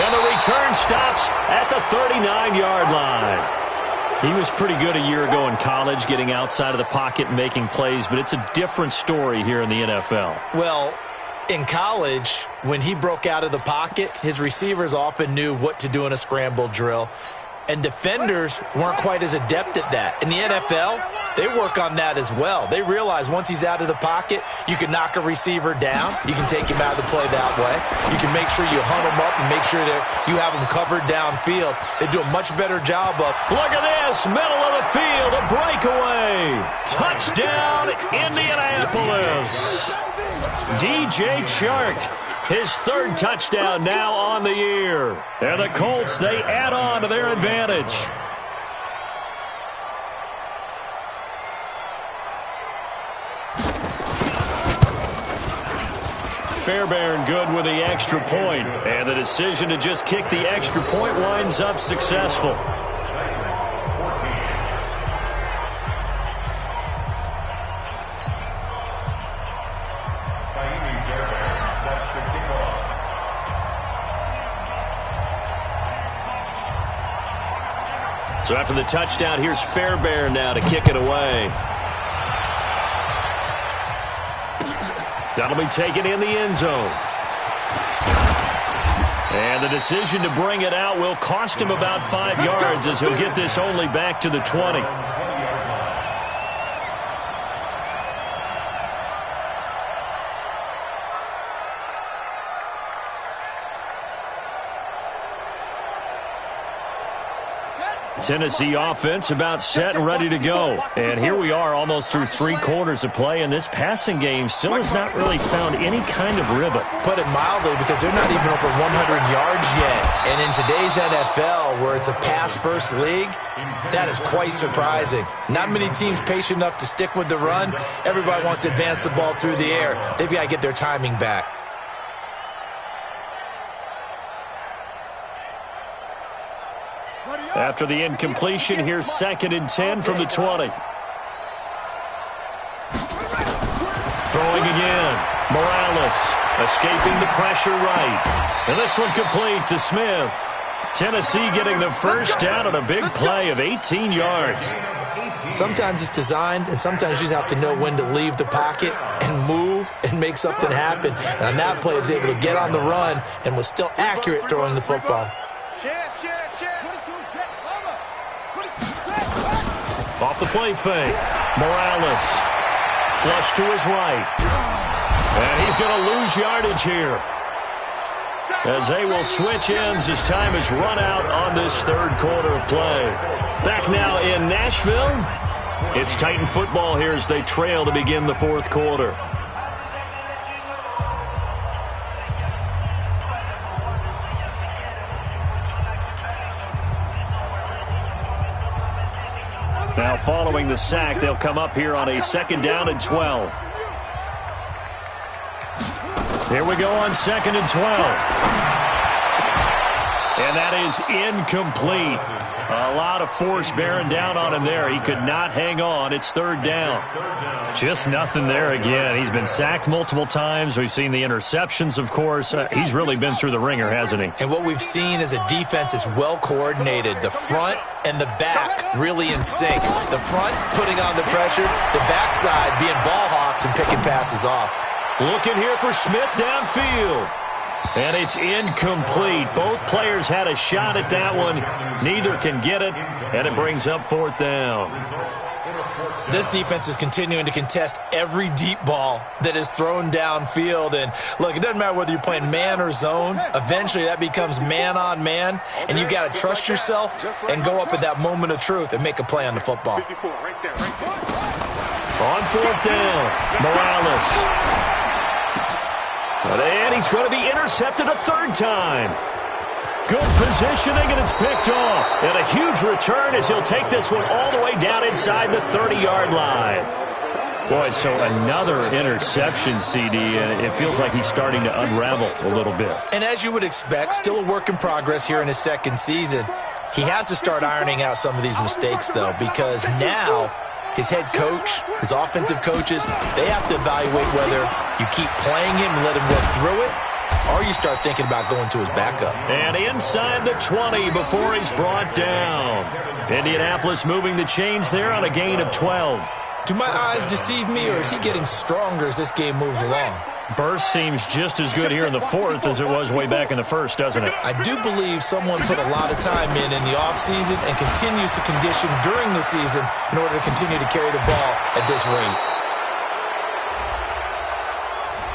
[SPEAKER 1] And the return stops at the 39-yard line. He was pretty good a year ago in college, getting outside of the pocket and making plays, but it's a different story here in the NFL.
[SPEAKER 3] Well, in college, when he broke out of the pocket, his receivers often knew what to do in a scramble drill. And defenders weren't quite as adept at that. In the NFL, they work on that as well. They realize once he's out of the pocket, you can knock a receiver down. You can take him out of the play that way. You can make sure you hunt him up and make sure that you have him covered downfield. They do a much better job of.
[SPEAKER 1] Look at this, middle of the field, a breakaway. Touchdown, Indianapolis. DJ Chark. His 3rd touchdown now on the year. And the Colts, they add on to their advantage. Fairbairn good with the extra point. And the decision to just kick the extra point winds up successful. So after the touchdown, here's Fairbairn now to kick it away. That'll be taken in the end zone. And the decision to bring it out will cost him about 5 yards as he'll get this only back to the 20. Tennessee offense about set and ready to go. And here we are almost through 3 quarters of play, and this passing game still has not really found any kind of rhythm.
[SPEAKER 3] Put it mildly, because they're not even over 100 yards yet. And in today's NFL, where it's a pass-first league, that is quite surprising. Not many teams patient enough to stick with the run. Everybody wants to advance the ball through the air. They've got to get their timing back.
[SPEAKER 1] After the incompletion, here's 2nd and 10 from the 20. Throwing again. Morales escaping the pressure right. And this one complete to Smith. Tennessee getting the 1st down on a big play of 18 yards.
[SPEAKER 3] Sometimes it's designed, and sometimes you just have to know when to leave the pocket and move and make something happen. And on that play, he was able to get on the run and was still accurate throwing the football.
[SPEAKER 1] Off the play fake. Morales. Flush to his right. And he's going to lose yardage here, as they will switch ends as time is run out on this 3rd quarter of play. Back now in Nashville. It's Titan football here as they trail to begin the 4th quarter. Now following the sack, they'll come up here on a 2nd down and 12. Here we go on 2nd and 12.
[SPEAKER 5] And that is incomplete. A lot of force bearing down on him there. He could not hang on. It's third down. Just nothing there again. He's been sacked multiple times. We've seen the interceptions, of course. He's really been through the ringer, hasn't he?
[SPEAKER 3] And what we've seen is a defense that's well coordinated. The front and the back really in sync. The front putting on the pressure. The backside being ball hawks and picking passes off.
[SPEAKER 1] Looking here for Smith downfield. And it's incomplete. Both players had a shot at that one. Neither can get it, and it brings up fourth down.
[SPEAKER 3] This defense is continuing to contest every deep ball that is thrown downfield. And, look, it doesn't matter whether you're playing man or zone. Eventually that becomes man-on-man, and you've got to trust yourself and go up at that moment of truth and make a play on the football.
[SPEAKER 1] On fourth down, Morales. And he's going to be intercepted a third time. Good positioning, and it's picked off. And a huge return as he'll take this one all the way down inside the 30-yard line. Boy, so another interception, CD, and it feels like he's starting to unravel a little bit.
[SPEAKER 3] And as you would expect, still a work in progress here in his second season. He has to start ironing out some of these mistakes, though, because now his head coach, his offensive coaches, they have to evaluate whether you keep playing him and let him work through it, or you start thinking about going to his backup.
[SPEAKER 1] And inside the 20 before he's brought down. Indianapolis moving the chains there on a gain of 12.
[SPEAKER 3] Do my eyes deceive me, or is he getting stronger as this game moves along?
[SPEAKER 5] Burst seems just as good here in the fourth as it was way back in the first, doesn't it?
[SPEAKER 3] I do believe someone put a lot of time in the offseason and continues to condition during the season in order to continue to carry the ball at this rate.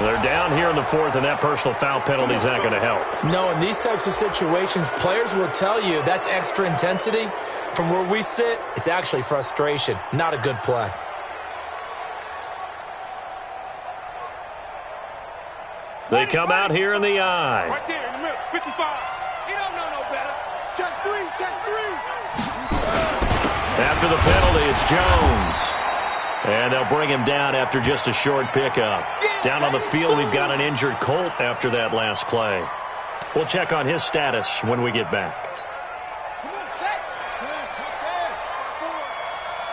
[SPEAKER 5] They're down here in the fourth, and that personal foul penalty is not going to help.
[SPEAKER 3] No, in these types of situations, players will tell you that's extra intensity. From where we sit, it's actually frustration, not a good play.
[SPEAKER 1] They come out here in the eye.
[SPEAKER 2] Right there in the middle, 55. He don't know no better. Check three, check three.
[SPEAKER 1] After the penalty, it's Jones. And they'll bring him down after just a short pickup. Down on the field, we've got an injured Colt after that last play. We'll check on his status when we get back.
[SPEAKER 2] Let's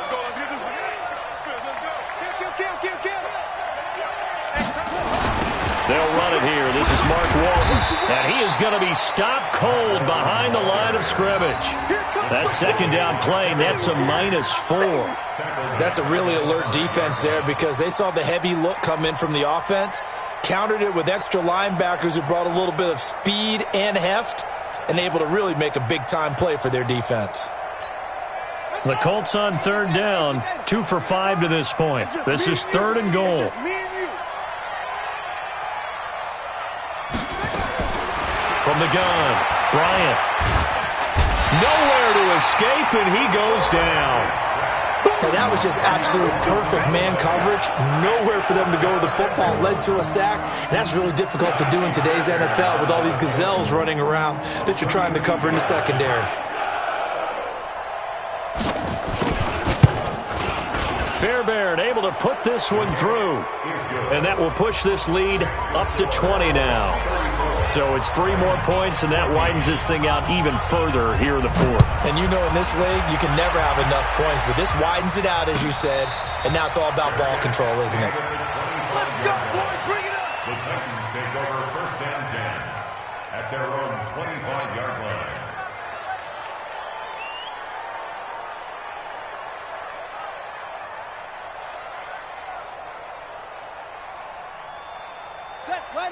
[SPEAKER 2] go, let's get this one. Let's go. Kill.
[SPEAKER 1] They'll run it here. This is Mark Walton. And he is going to be stopped cold behind the line of scrimmage. That second down play nets a -4.
[SPEAKER 3] That's a really alert defense there because they saw the heavy look come in from the offense, countered it with extra linebackers who brought a little bit of speed and heft, and able to really make a big-time play for their defense.
[SPEAKER 5] The Colts on third down, 2 for 5 to this point. This is third and goal.
[SPEAKER 1] From the gun, Bryant. Nowhere to escape, and he goes down.
[SPEAKER 3] Now that was just absolute perfect man coverage. Nowhere for them to go with the football. Led to a sack. And that's really difficult to do in today's NFL with all these gazelles running around that you're trying to cover in the secondary.
[SPEAKER 1] Fairbairn able to put this one through. And that will push this lead up to 20 now. So it's 3 more points, and that widens this thing out even further here in the fourth.
[SPEAKER 3] And you know in this league, you can never have enough points, but this widens it out, as you said, and now it's all about ball control, isn't it?
[SPEAKER 2] Let's go, boys, bring it up.
[SPEAKER 4] The Titans take over first and 10 at their own 25-yard line.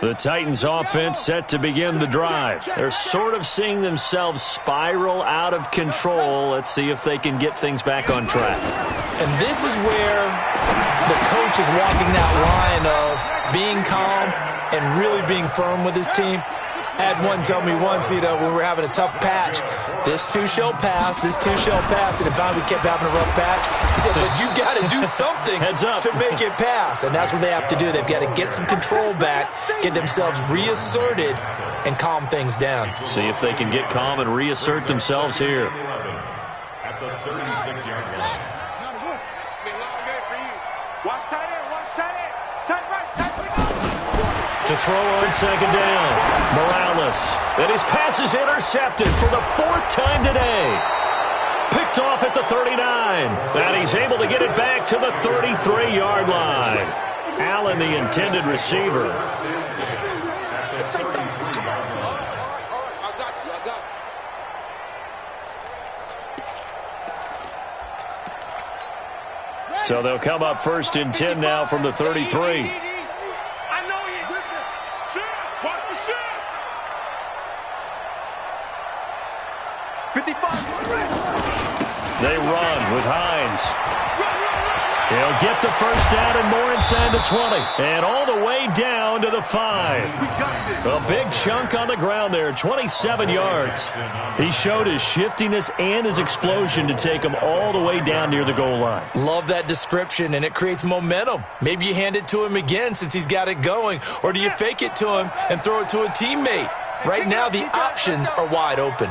[SPEAKER 1] The Titans offense set to begin the drive. They're sort of seeing themselves spiral out of control. Let's see if they can get things back on track.
[SPEAKER 3] And this is where the coach is walking that line of being calm and really being firm with his team. I had one tell me once, when we were having a tough patch, this too shall pass, this too shall pass, and if we kept having a rough patch, he said, but you got to do something
[SPEAKER 1] Heads up.
[SPEAKER 3] to make it pass, and that's what they have to do. They've got to get some control back, get themselves reasserted, and calm things down.
[SPEAKER 1] See if they can get calm and reassert themselves here.
[SPEAKER 4] At the 36-yard line.
[SPEAKER 2] Been a long day for you. Watch tight end, watch tight end. Tight right, tight right.
[SPEAKER 3] Took
[SPEAKER 1] throw on second down. Morales. And his pass is intercepted for the 4th time today. Picked off at the 39. And he's able to get it back to the 33-yard line. Allen, the intended receiver. So they'll come up 1st and 10 now from the 33. They run with Hines. He'll get the first down and more inside the 20. And all the way down to the 5. A big chunk on the ground there, 27 yards. He showed his shiftiness and his explosion to take him all the way down near the goal line.
[SPEAKER 3] Love that description, and it creates momentum. Maybe you hand it to him again since he's got it going, or do you fake it to him and throw it to a teammate? Right now, the options are wide open.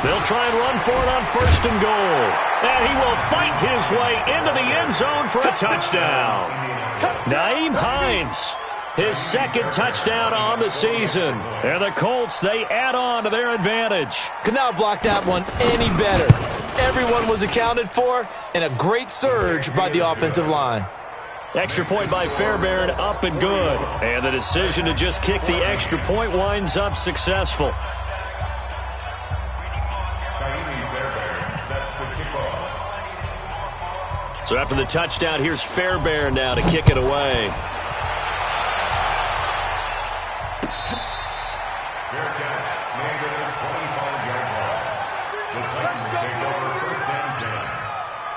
[SPEAKER 1] They'll try and run for it on 1st and goal. And he will fight his way into the end zone for a touchdown. Nyheim Hines, his 2nd touchdown on the season. And the Colts, they add on to their advantage.
[SPEAKER 3] Could not block that one any better. Everyone was accounted for, and a great surge by the offensive line.
[SPEAKER 1] Extra point by Fairbairn, up and good. And the decision to just kick the extra point winds up successful. So after the touchdown, here's Fairbairn now to kick it away.
[SPEAKER 4] Fair catch made at the 25-yard line. The Titans take over 1st and 10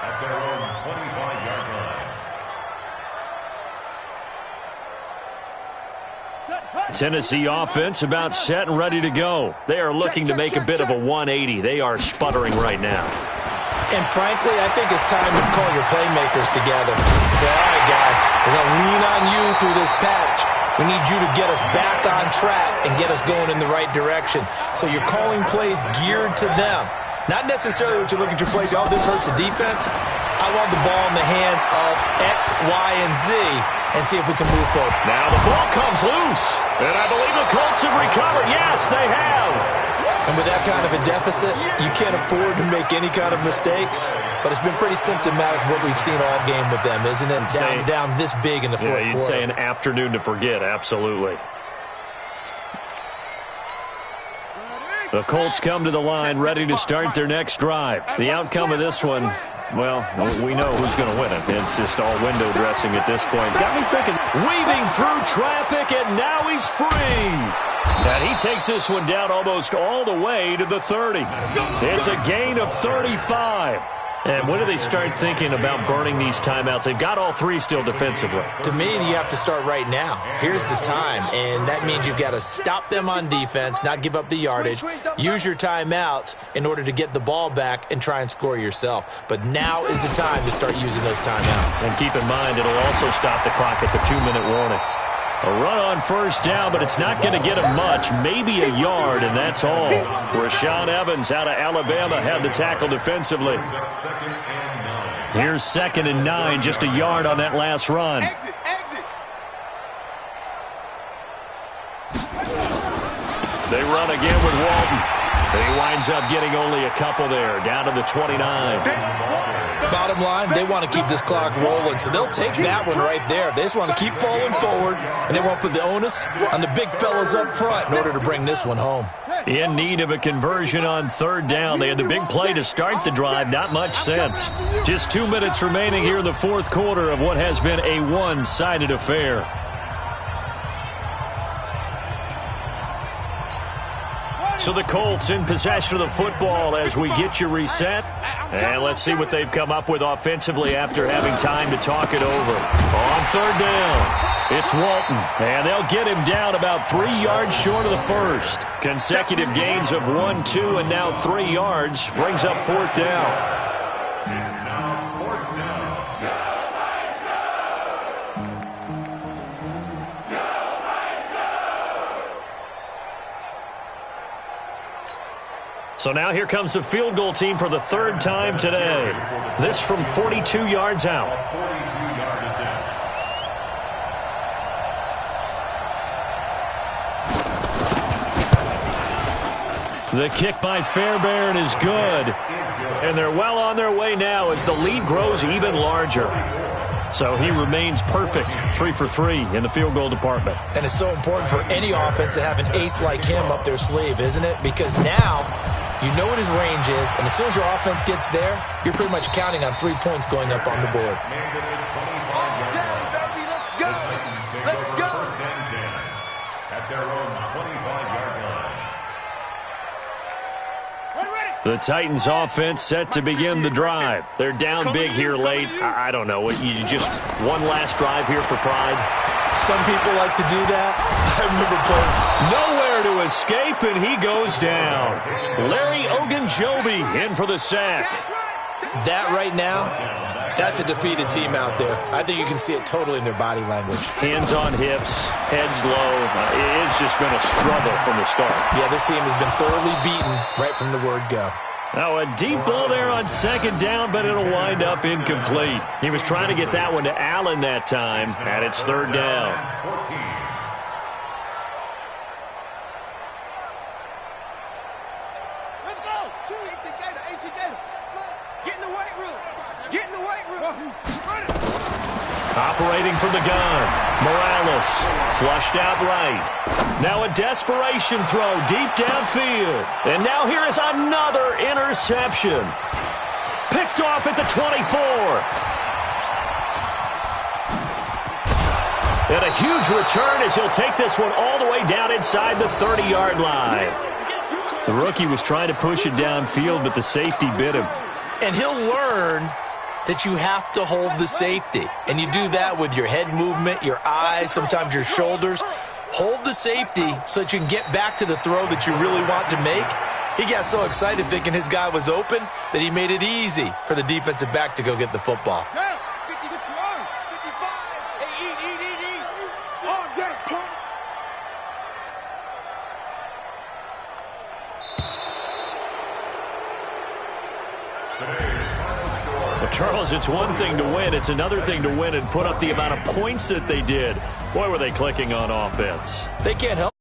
[SPEAKER 4] at their own 25-yard line.
[SPEAKER 1] Tennessee offense about set and ready to go. They are looking to make a bit of a 180. They are sputtering right now.
[SPEAKER 3] And frankly, I think it's time to call your playmakers together and say, all right, guys, we're going to lean on you through this patch. We need you to get us back on track and get us going in the right direction. So you're calling plays geared to them. Not necessarily what you look at your plays, oh, this hurts the defense. I want the ball in the hands of X, Y, and Z and see if we can move forward.
[SPEAKER 1] Now the ball comes loose. And I believe the Colts have recovered. Yes, they have.
[SPEAKER 3] And with that kind of a deficit, you can't afford to make any kind of mistakes. But it's been pretty symptomatic of what we've seen all game with them, isn't it? Down this big in the fourth quarter.
[SPEAKER 1] You'd say an afternoon to forget, absolutely. The Colts come to the line ready to start their next drive. The outcome of this one, well, we know who's going to win it. It's just all window dressing at this point. Got me thinking, weaving through traffic, and now he's free. And he takes this one down almost all the way to the 30. It's a gain of 35. And when do they start thinking about burning these timeouts? They've got all 3 still defensively.
[SPEAKER 3] To me, you have to start right now. Here's the time, and that means you've got to stop them on defense, not give up the yardage, use your timeouts in order to get the ball back and try and score yourself. But now is the time to start using those timeouts. And
[SPEAKER 1] keep in mind, it'll also stop the clock at the 2-minute warning. A run on 1st down, but it's not going to get him much. Maybe a yard, and that's all. Rashaan Evans out of Alabama had the tackle defensively. Here's 2nd and 9, just a yard on that last run. They run again with Walton. He winds up getting only a couple there, down to the 29.
[SPEAKER 3] Bottom line, they want to keep this clock rolling, so they'll take that one right there. They just want to keep falling forward, and they want to put the onus on the big fellas up front in order to bring this one home.
[SPEAKER 1] In need of a conversion on 3rd down. They had the big play to start the drive. Not much sense. Just 2 minutes remaining here in the 4th quarter of what has been a one-sided affair. So the Colts in possession of the football as we get you reset. And let's see what they've come up with offensively after having time to talk it over. On 3rd down, it's Walton. And they'll get him down about 3 yards short of the first. Consecutive gains of 1, 2, and now 3 yards brings up 4th down.
[SPEAKER 4] It's now 4th down.
[SPEAKER 1] So now here comes the field goal team for the 3rd time today. This from 42 yards out.
[SPEAKER 4] 42-yard attempt.
[SPEAKER 1] The kick by Fairbairn is good. And they're well on their way now as the lead grows even larger. So he remains perfect, 3 for 3 in the field goal department.
[SPEAKER 3] And it's so important for any offense to have an ace like him up their sleeve, isn't it? Because now you know what his range is, and as soon as your offense gets there, you're pretty much counting on 3 points going up on the board.
[SPEAKER 4] At their own 25-yard line.
[SPEAKER 1] The Titans offense set to begin the drive. They're down big here late. I don't know. You just one last drive here for pride?
[SPEAKER 3] Some people like to do that. I remember playing.
[SPEAKER 1] Nowhere to escape, and he goes down. Larry Ogunjobi in for the sack.
[SPEAKER 3] That right now, that's a defeated team out there. I think you can see it totally in their body language.
[SPEAKER 1] Hands on hips, heads low. It's just been a struggle from the start.
[SPEAKER 3] Yeah, this team has been thoroughly beaten right from the word go.
[SPEAKER 1] Now a deep ball there on second down, but it'll wind up incomplete. He was trying to get that one to Allen that time, and it's third down.
[SPEAKER 4] 14.
[SPEAKER 2] Let's go. 2 together. Get in the weight room. Get in the weight room. Run it.
[SPEAKER 1] Operating from the gun, Morales flushed out right. Now a desperation throw deep downfield. And now here is another interception. Picked off at the 24. And a huge return as he'll take this one all the way down inside the 30-yard line. The rookie was trying to push it downfield, but the safety bit him.
[SPEAKER 3] And he'll learn that you have to hold the safety. And you do that with your head movement, your eyes, sometimes your shoulders. Hold the safety so that you can get back to the throw that you really want to make. He got so excited thinking his guy was open that he made it easy for the defensive back to go get the football.
[SPEAKER 2] Down. 56 yards. 55. Hey, eat. All day, pump.
[SPEAKER 1] Well, Charles, it's one thing to win. It's another thing to win and put up the amount of points that they did. Boy, were they clicking on offense.
[SPEAKER 3] They can't help